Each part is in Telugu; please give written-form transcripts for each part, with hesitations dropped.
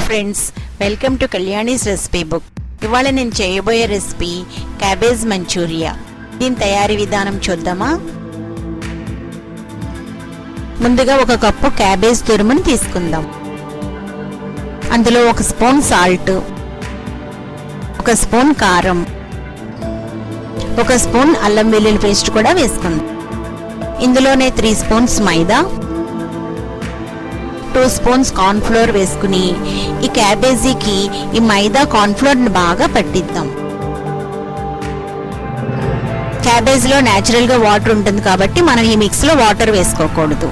Friends, welcome to Kalyani's recipe book. ఇవాళ నేను చేయబోయే రెసిపీ క్యాబేజ్ మంచూరియా. దీని తయారీ విధానం చూద్దామా? ముందుగా ఒక కప్పు క్యాబేజ్ తురుముని తీసుకుందాం. అందులో ఒక స్పూన్ సాల్ట్, ఒక స్పూన్ కారం, ఒక స్పూన్ అల్లం వెల్లుల్లి పేస్ట్ కూడా వేసుకుందాం. ఇందులోనే 3 స్పూన్స్ మైదా, 2 స్పూన్స్ కార్న్ ఫ్లోర్ వేసుకుని ఈ క్యాబేజీకి ఈ మైదా కార్న్ ఫ్లోర్ని బాగా పట్టిద్దాం. క్యాబేజ్లో న్యాచురల్గా వాటర్ ఉంటుంది కాబట్టి మనం ఈ మిక్స్లో వాటర్ వేసుకోకూడదు.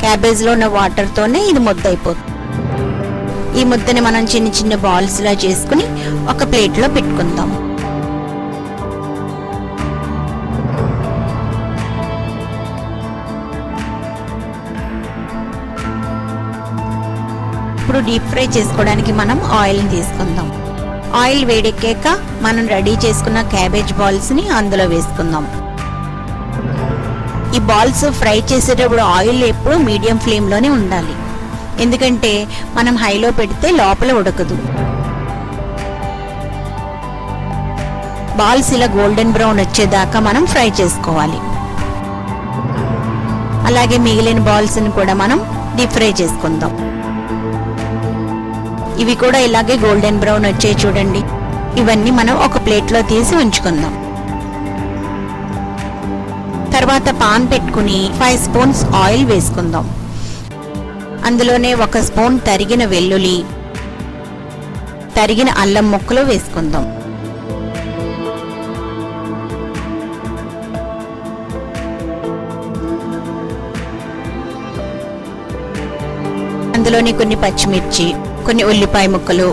క్యాబేజ్లో ఉన్న వాటర్తోనే ఇది ముద్ద అయిపోతుంది. ఈ ముద్దని మనం చిన్న చిన్న బాల్స్లా చేసుకుని ఒక ప్లేట్లో పెట్టుకుందాం. ఇప్పుడు డీప్ ఫ్రై చేసుకోవడానికి మనం ఆయిల్ని తీసుకుందాం. ఆయిల్ వేడెక్కాక మనం రెడీ చేసుకున్న క్యాబేజ్ బాల్స్ని అందులో వేసుకుందాం. ఈ బాల్స్ ఫ్రై చేసేటప్పుడు ఆయిల్ ఎప్పుడు మీడియం ఫ్లేమ్లోనే ఉండాలి, ఎందుకంటే మనం హైలో పెడితే లోపల ఉడకదు. బాల్స్ ఇలా గోల్డెన్ బ్రౌన్ వచ్చేదాకా మనం ఫ్రై చేసుకోవాలి. అలాగే మిగిలిన బాల్స్ని కూడా మనం డీప్ ఫ్రై చేసుకుందాం. ఇవి కూడా ఇలాగే గోల్డెన్ బ్రౌన్ వచ్చాయి చూడండి. ఇవన్నీ మనం ఒక ప్లేట్లో తీసి ఉంచుకుందాం. తర్వాత పాన్ పెట్టుకుని 5 స్పూన్స్ ఆయిల్ వేసుకుందాం. అందులోనే 1 స్పూన్ తరిగిన వెల్లుల్లి, తరిగిన అల్లం ముక్కలు వేసుకుందాం. అందులోని కొన్ని పచ్చిమిర్చి, కొన్ని ఉల్లిపాయ ముక్కలు,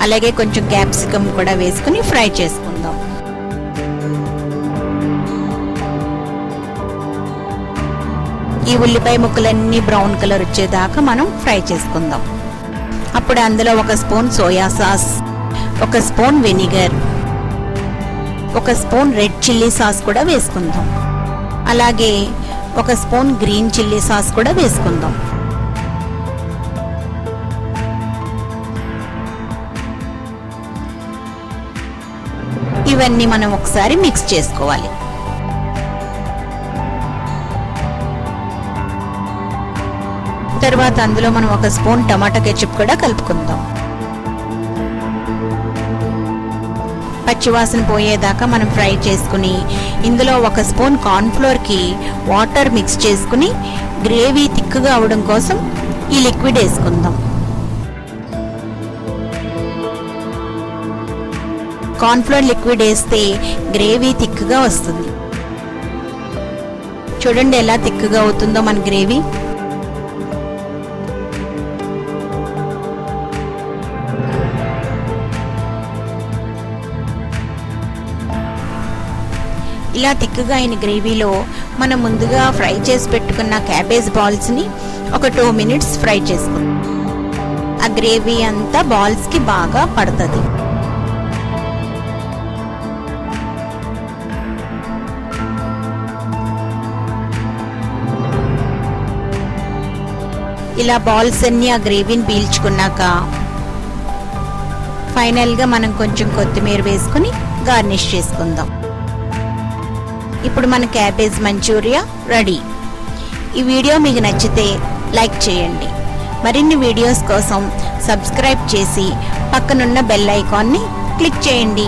అలాగే కొంచెం క్యాప్సికమ్ కూడా వేసుకుని ఫ్రై చేసుకుందాం. ఈ ఉల్లిపాయ ముక్కలన్నీ బ్రౌన్ కలర్ వచ్చేదాకా మనం ఫ్రై చేసుకుందాం. అప్పుడు అందులో 1 spoon soya sauce, 1 spoon vinegar, 1 spoon red chilli sauce కూడా వేసుకుందాం. అలాగే 1 స్పూన్ గ్రీన్ చిల్లీ సాస్ కూడా వేసుకుందాం. ఇవన్నీ మనం ఒకసారి మిక్స్ చేసుకోవాలి. తర్వాత అందులో మనం 1 స్పూన్ టమాటా కెచప్ కూడా కలుపుకుందాం. పచ్చివాసన పోయేదాకా మనం ఫ్రై చేసుకుని ఇందులో 1 స్పూన్ కార్న్ ఫ్లోర్కి వాటర్ మిక్స్ చేసుకుని గ్రేవీ థిక్గా అవడం కోసం ఈ లిక్విడ్ వేసుకుందాం. కార్న్ ఫ్లోర్ లిక్విడ్ వేస్తే గ్రేవీ థిక్గా వస్తుంది. చూడండి ఎలా థిక్గా అవుతుందో మన గ్రేవీ. ఇలా థిక్గా అయిన గ్రేవీలో మనం ముందుగా ఫ్రై చేసి పెట్టుకున్న క్యాబేజ్ బాల్స్ని ఒక 2 మినిట్స్ ఫ్రై చేసుకుందాం. ఆ గ్రేవీ అంతా బాల్స్కి బాగా పడుతుంది. ఇలా బాల్స్ అన్ని ఆ గ్రేవీని పీల్చుకున్నాక ఫైనల్గా మనం కొంచెం కొత్తిమీర వేసుకుని గార్నిష్ చేసుకుందాం. ఇప్పుడు మన క్యాబేజ్ మంచూరియా రెడీ. ఈ వీడియో మీకు నచ్చితే లైక్ చేయండి. మరిన్ని వీడియోస్ కోసం సబ్స్క్రైబ్ చేసి పక్కనున్న బెల్ ఐకాన్ని క్లిక్ చేయండి.